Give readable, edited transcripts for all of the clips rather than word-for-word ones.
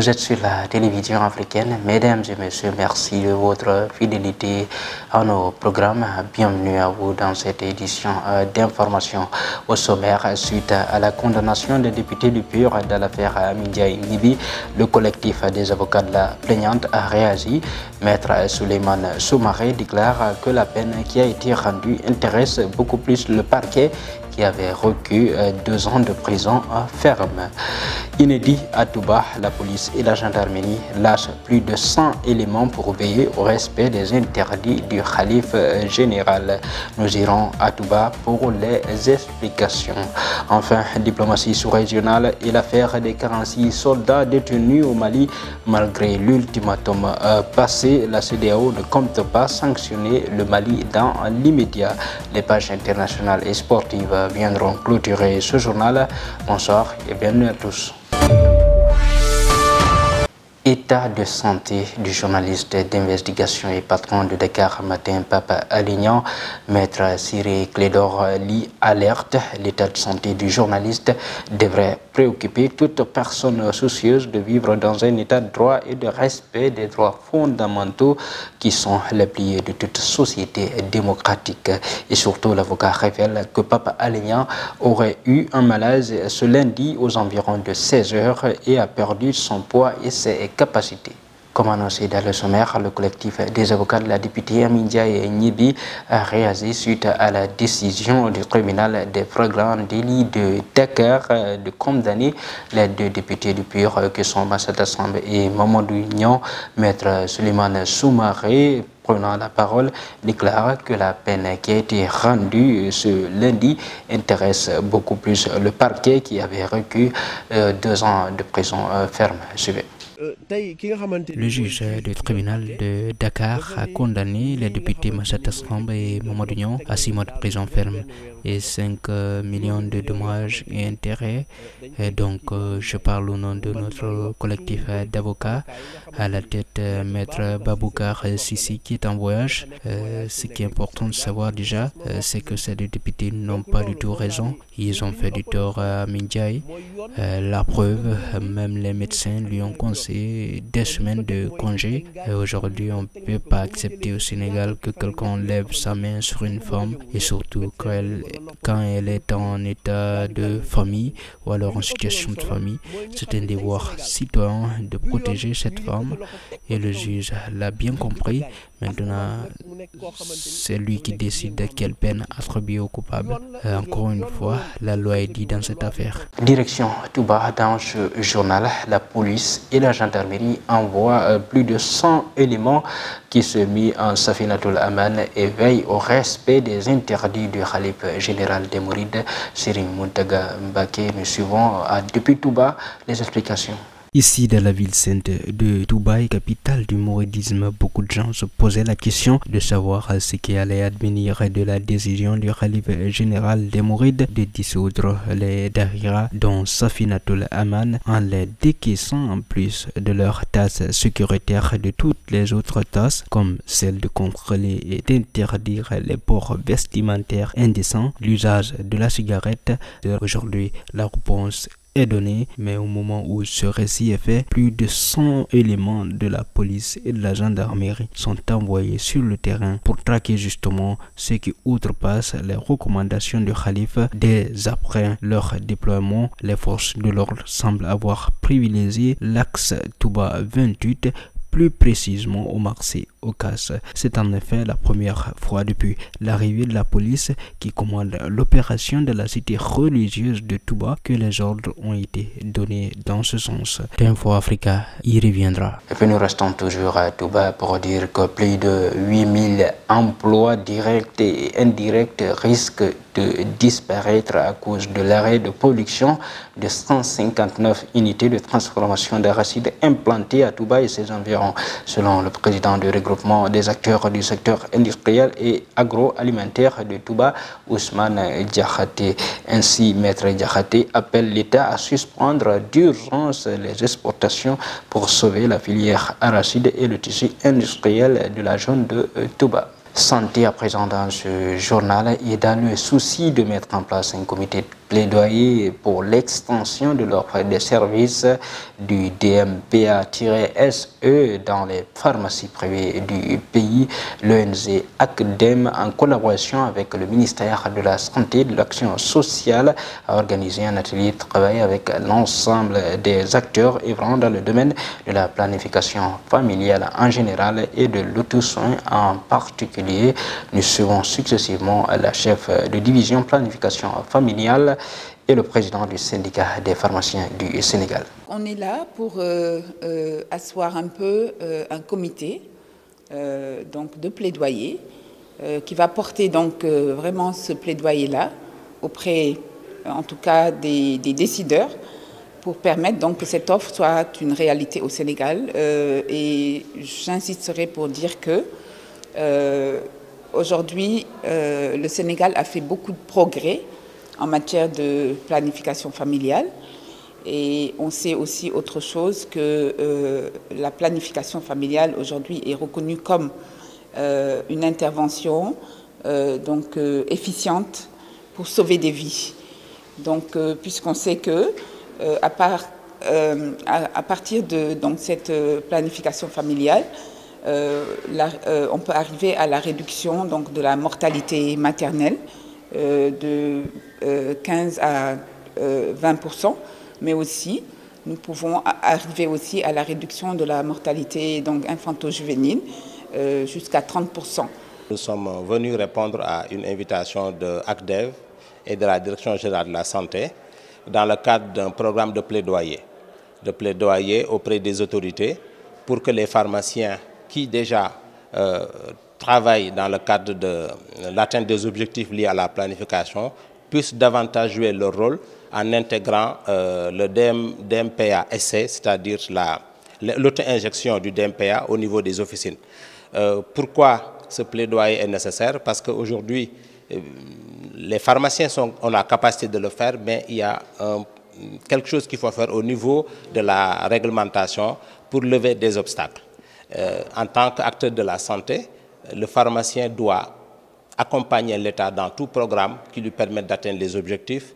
Vous êtes sur la télévision africaine. Mesdames et messieurs, merci de votre fidélité à nos programmes. Bienvenue à vous dans cette édition d'information. Au sommaire, suite à la condamnation des députés du PUR dans l'affaire Mindiaye Nibi, le collectif des avocats de la plaignante a réagi. Maître Souleymane Soumaré déclare que la peine qui a été rendue intéresse beaucoup plus le parquet qui avait requis 2 ans de prison ferme. Inédit à Touba, la police et la gendarmerie lâchent plus de 100 éléments pour veiller au respect des interdits du khalife général. Nous irons à Touba pour les explications. Enfin, diplomatie sous-régionale et l'affaire des 46 soldats détenus au Mali. Malgré l'ultimatum passé, la CEDEAO ne compte pas sanctionner le Mali dans l'immédiat. Les pages internationales et sportives viendront clôturer ce journal. Bonsoir et bienvenue à tous. État de santé du journaliste d'investigation et patron de Dakar Matin, Papa Alignan, Maître Ciré Clédor Ly alerte. L'état de santé du journaliste devrait préoccuper toute personne soucieuse de vivre dans un état de droit et de respect des droits fondamentaux qui sont les piliers de toute société démocratique. Et surtout, l'avocat révèle que Papa Alignan aurait eu un malaise ce lundi aux environs de 16 heures et a perdu son poids et ses capacités. Comme annoncé dans le sommaire, le collectif des avocats de la députée Mindiaye Nibi a réagi suite à la décision du tribunal des flagrants délits de Dakar de condamner les 2 députés du PUR que sont Massata Samb et Mamadou Niang. Maître Souleymane Soumaré, prenant la parole, déclare que la peine qui a été rendue ce lundi intéresse beaucoup plus le parquet qui avait requis 2 ans de prison ferme. Suivez. Le juge du tribunal de Dakar a condamné les députés Massata Samb et Mamadou Niang à 6 mois de prison ferme et 5 millions de dommages et intérêts. Et donc, je parle au nom de notre collectif d'avocats, à la tête Maître Baboukar Sissi qui est en voyage. Ce qui est important de savoir déjà, c'est que ces 2 députés n'ont pas du tout raison. Ils ont fait du tort à Mindiaye. La preuve, même les médecins lui ont conseillé des semaines de congé. Aujourd'hui, on ne peut pas accepter au Sénégal que quelqu'un lève sa main sur une femme et surtout quand elle est en état de famille ou alors en situation de famille. C'est un devoir citoyen de protéger cette femme et le juge l'a bien compris. Maintenant, c'est lui qui décide de quelle peine attribuer au coupable. Encore une fois, la loi est dit dans cette affaire. Direction Touba, dans ce journal, la police et la gendarmerie envoient plus de 100 éléments qui se mettent en Safinatul Aman et veillent au respect des interdits du khalife général des Mourides, Serigne Mountaga Mbacké. Nous suivons depuis Touba les explications. Ici, dans la ville sainte de Touba, capitale du mouridisme, beaucoup de gens se posaient la question de savoir ce qui allait advenir de la décision du khalife général des Mourides de dissoudre les Dahira, dont Safinatul Aman, en les décaissant en plus de leur tasse sécuritaire de toutes les autres tasses, comme celle de contrôler et d'interdire les ports vestimentaires indécents, l'usage de la cigarette. Aujourd'hui, la réponse est donné, mais au moment où ce récit est fait, plus de 100 éléments de la police et de la gendarmerie sont envoyés sur le terrain pour traquer justement ceux qui outrepassent les recommandations du khalife. Dès après leur déploiement, les forces de l'ordre semblent avoir privilégié l'axe Touba 28, plus précisément au marché Ocas. C'est en effet la première fois depuis l'arrivée de la police qui commande l'opération de la cité religieuse de Touba que les ordres ont été donnés dans ce sens. Info Africa y reviendra. Et puis nous restons toujours à Touba pour dire que plus de 8000 emplois directs et indirects risquent de disparaître à cause de l'arrêt de production de 159 unités de transformation d'arachide implantées à Touba et ses environs. Selon le président du regroupement des acteurs du secteur industriel et agroalimentaire de Touba, Ousmane Diakhaté. Ainsi, Maître Diakhaté appelle l'État à suspendre d'urgence les exportations pour sauver la filière arachide et le tissu industriel de la zone de Touba. Santé à présent dans ce journal et dans le souci de mettre en place un comité plaidoyer pour l'extension de l'offre des services du DMPA-SE dans les pharmacies privées du pays. L'ONG ACDEM, en collaboration avec le ministère de la Santé et de l'Action sociale, a organisé un atelier de travail avec l'ensemble des acteurs œuvrant dans le domaine de la planification familiale en général et de l'auto-soin en particulier. Nous suivons successivement la chef de division planification familiale et le président du syndicat des pharmaciens du Sénégal. On est là pour asseoir un peu un comité donc de plaidoyer qui va porter donc vraiment ce plaidoyer-là auprès en tout cas des décideurs pour permettre donc que cette offre soit une réalité au Sénégal. Et j'insisterai pour dire que aujourd'hui, le Sénégal a fait beaucoup de progrès en matière de planification familiale. Et on sait aussi autre chose que la planification familiale aujourd'hui est reconnue comme une intervention donc efficiente pour sauver des vies. Donc, puisqu'on sait que à partir de donc, cette planification familiale, on peut arriver à la réduction donc, de la mortalité maternelle de 15 à 20%, mais aussi nous pouvons arriver aussi à la réduction de la mortalité donc, infanto-juvénile jusqu'à 30%. Nous sommes venus répondre à une invitation de ACDEV et de la Direction générale de la santé dans le cadre d'un programme de plaidoyer auprès des autorités pour que les pharmaciens qui déjà travaillent dans le cadre de l'atteinte des objectifs liés à la planification puissent davantage jouer leur rôle en intégrant le DMPA-SC, c'est-à-dire l'auto-injection du DMPA au niveau des officines. Pourquoi ce plaidoyer est nécessaire? Parce qu'aujourd'hui, les pharmaciens ont la capacité de le faire, mais il y a quelque chose qu'il faut faire au niveau de la réglementation pour lever des obstacles. En tant qu'acteur de la santé, le pharmacien doit accompagner l'État dans tout programme qui lui permette d'atteindre les objectifs,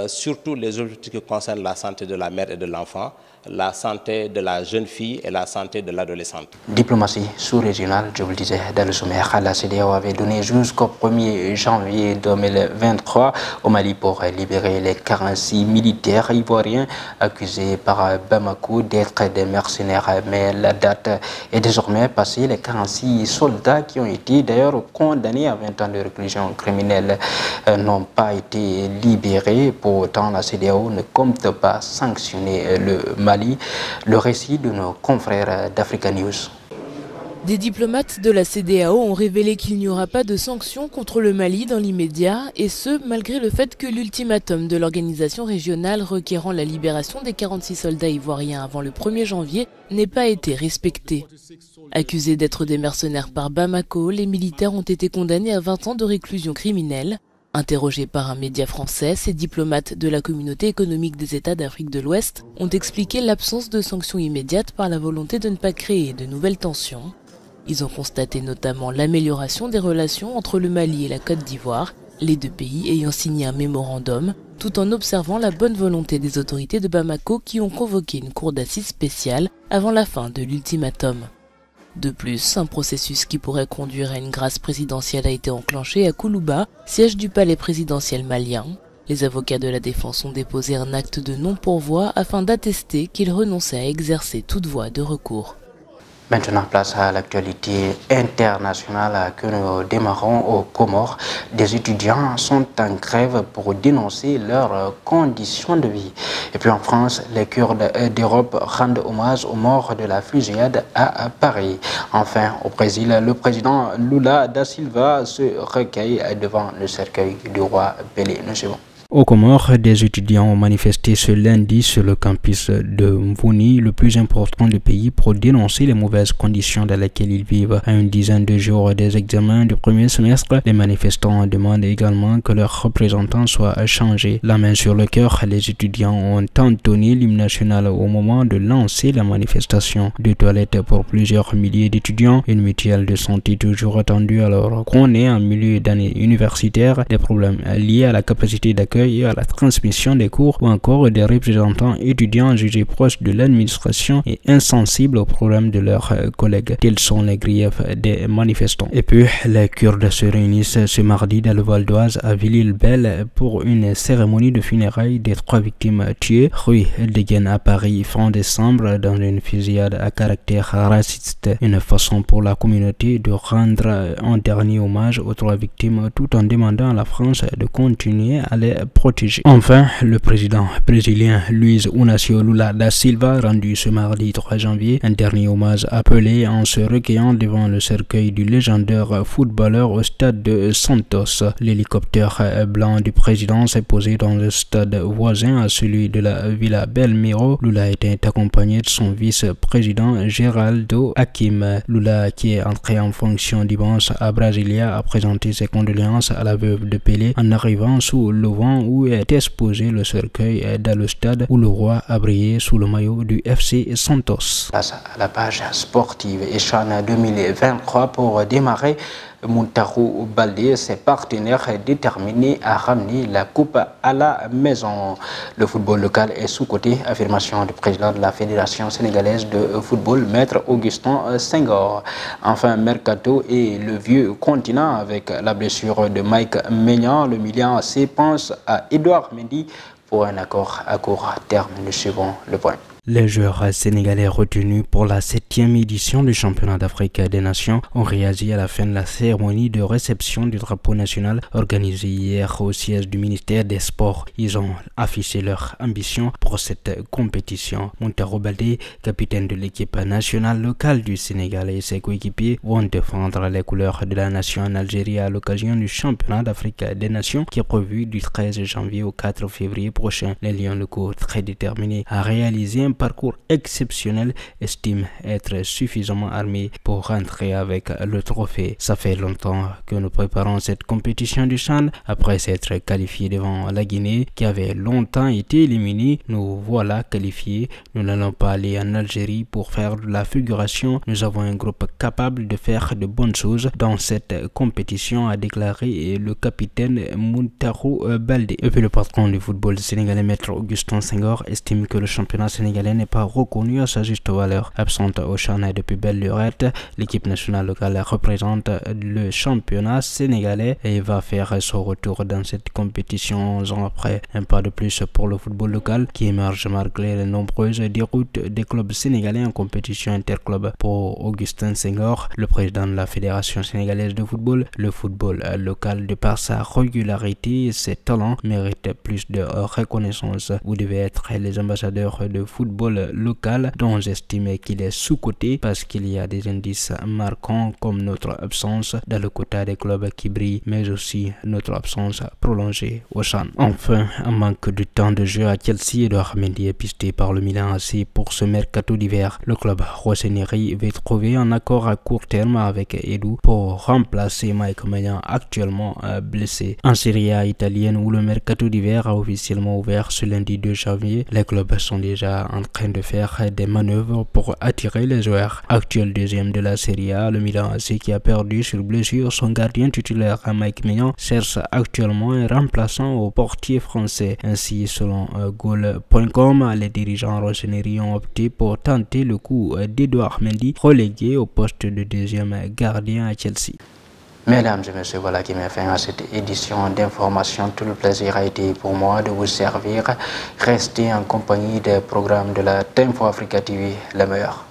surtout les objectifs qui concernent la santé de la mère et de l'enfant, la santé de la jeune fille et la santé de l'adolescente. Diplomatie sous-régionale, je vous le disais dans le sommaire, la CEDEAO avait donné jusqu'au 1er janvier 2023 au Mali pour libérer les 46 militaires ivoiriens accusés par Bamako d'être des mercenaires. Mais la date est désormais passée. Les 46 soldats qui ont été d'ailleurs condamnés à 20 ans de réclusion criminelle n'ont pas été libérés. Pour autant, la CEDEAO ne compte pas sanctionner le Mali. Le récit de nos confrères d'Africa News. Des diplomates de la CEDEAO ont révélé qu'il n'y aura pas de sanctions contre le Mali dans l'immédiat, et ce, malgré le fait que l'ultimatum de l'organisation régionale requérant la libération des 46 soldats ivoiriens avant le 1er janvier n'ait pas été respecté. Accusés d'être des mercenaires par Bamako, les militaires ont été condamnés à 20 ans de réclusion criminelle. Interrogés par un média français, ces diplomates de la communauté économique des États d'Afrique de l'Ouest ont expliqué l'absence de sanctions immédiates par la volonté de ne pas créer de nouvelles tensions. Ils ont constaté notamment l'amélioration des relations entre le Mali et la Côte d'Ivoire, les deux pays ayant signé un mémorandum, tout en observant la bonne volonté des autorités de Bamako qui ont convoqué une cour d'assises spéciale avant la fin de l'ultimatum. De plus, un processus qui pourrait conduire à une grâce présidentielle a été enclenché à Koulouba, siège du palais présidentiel malien. Les avocats de la défense ont déposé un acte de non-pourvoi afin d'attester qu'ils renonçaient à exercer toute voie de recours. Maintenant, place à l'actualité internationale que nous démarrons aux Comores. Des étudiants sont en grève pour dénoncer leurs conditions de vie. Et puis en France, les Kurdes d'Europe rendent hommage aux morts de la fusillade à Paris. Enfin, au Brésil, le président Lula da Silva se recueille devant le cercueil du roi Pelé. Nous suivons. Aux Comores, des étudiants ont manifesté ce lundi sur le campus de Mvouni, le plus important du pays, pour dénoncer les mauvaises conditions dans lesquelles ils vivent. À une dizaine de jours des examens du premier semestre, les manifestants demandent également que leurs représentants soient changés. La main sur le cœur, les étudiants ont entonné l'hymne national au moment de lancer la manifestation. Deux toilettes pour plusieurs milliers d'étudiants, une mutuelle de santé toujours attendue alors qu'on est en milieu d'année universitaire, des problèmes liés à la capacité d'accueil l'accueil et à la transmission des cours, ou encore des représentants étudiants jugés proches de l'administration et insensibles aux problèmes de leurs collègues. Tels sont les griefs des manifestants. Et puis, les Kurdes se réunissent ce mardi dans le Val d'Oise à Villiers-le-Bel pour une cérémonie de funérailles des 3 victimes tuées rue Deguen à Paris fin décembre dans une fusillade à caractère raciste. Une façon pour la communauté de rendre un dernier hommage aux 3 victimes tout en demandant à la France de continuer à les protéger. Enfin, le président brésilien Luiz Inácio Lula da Silva rendu ce mardi 3 janvier un dernier hommage appelé en se recueillant devant le cercueil du légendaire footballeur au stade de Santos. L'hélicoptère blanc du président s'est posé dans le stade voisin à celui de la Villa Belmiro. Lula était accompagné de son vice-président Geraldo Alckmin. Lula, qui est entré en fonction dimanche à Brasilia, a présenté ses condoléances à la veuve de Pelé en arrivant sous le vent où est exposé le cercueil dans le stade où le roi a brillé sous le maillot du FC Santos. Place à la page sportive et CHAN 2023 pour démarrer. Muntaro Baldé, ses partenaires déterminés à ramener la coupe à la maison. Le football local est sous-coté, affirmation du président de la Fédération sénégalaise de football, maître Augustin Senghor. Enfin, Mercato et le vieux continent avec la blessure de Mike Maignan. Le Milan AC pense à Edouard Mendy pour un accord à court terme. Nous suivons le point. Les joueurs sénégalais retenus pour la 7e édition du championnat d'Afrique des Nations ont réagi à la fin de la cérémonie de réception du drapeau national organisée hier au siège du ministère des Sports. Ils ont affiché leur ambition pour cette compétition. Muntaro Baldé, capitaine de l'équipe nationale locale du Sénégal, et ses coéquipiers vont défendre les couleurs de la nation en Algérie à l'occasion du championnat d'Afrique des Nations qui est prévu du 13 janvier au 4 février prochain. Les Lions locaux, très déterminés à réaliser un parcours exceptionnel, estiment être suffisamment armés pour rentrer avec le trophée. Ça fait longtemps que nous préparons cette compétition du CHAN. Après s'être qualifiés devant la Guinée qui avait longtemps été éliminée, nous voilà qualifiés. Nous n'allons pas aller en Algérie pour faire de la figuration. Nous avons un groupe capable de faire de bonnes choses dans cette compétition, a déclaré le capitaine Muntaro Baldé. Et puis le patron du football sénégalais, maître Augustin Senghor, estime que le championnat sénégalais n'est pas reconnu à sa juste valeur. Absente au CHAN depuis belle lurette, l'équipe nationale locale représente le championnat sénégalais et va faire son retour dans cette compétition 11 ans après. Un pas de plus pour le football local qui émerge malgré les nombreuses déroutes des clubs sénégalais en compétition interclub. Pour Augustin Senghor, le président de la Fédération sénégalaise de football, le football local, de par sa régularité et ses talents, mérite plus de reconnaissance. Vous devez être les ambassadeurs de football local dont j'estime qu'il est sous-coté parce qu'il y a des indices marquants comme notre absence dans le quota des clubs qui brillent, mais aussi notre absence prolongée au CHAN. Enfin, un manque de temps de jeu à Chelsea, Edouard Mendy est pisté par le Milan AC pour ce mercato d'hiver. Le club rossoneri va trouver un accord à court terme avec Edu pour remplacer Mike Maignan, actuellement blessé. En Serie A italienne où le mercato d'hiver a officiellement ouvert ce lundi 2 janvier, les clubs sont déjà en train de faire des manœuvres pour attirer les joueurs. Actuel deuxième de la Serie A, le Milan AC, qui a perdu sur blessure son gardien titulaire Mike Maignan, cherche actuellement un remplaçant au portier français. Ainsi, selon goal.com, les dirigeants rossoneri ont opté pour tenter le coup d'Edouard Mendy, relégué au poste de deuxième gardien à Chelsea. Mesdames et messieurs, voilà qui met fin à cette édition d'information. Tout le plaisir a été pour moi de vous servir. Restez en compagnie des programmes de la Time for Africa TV, le meilleur.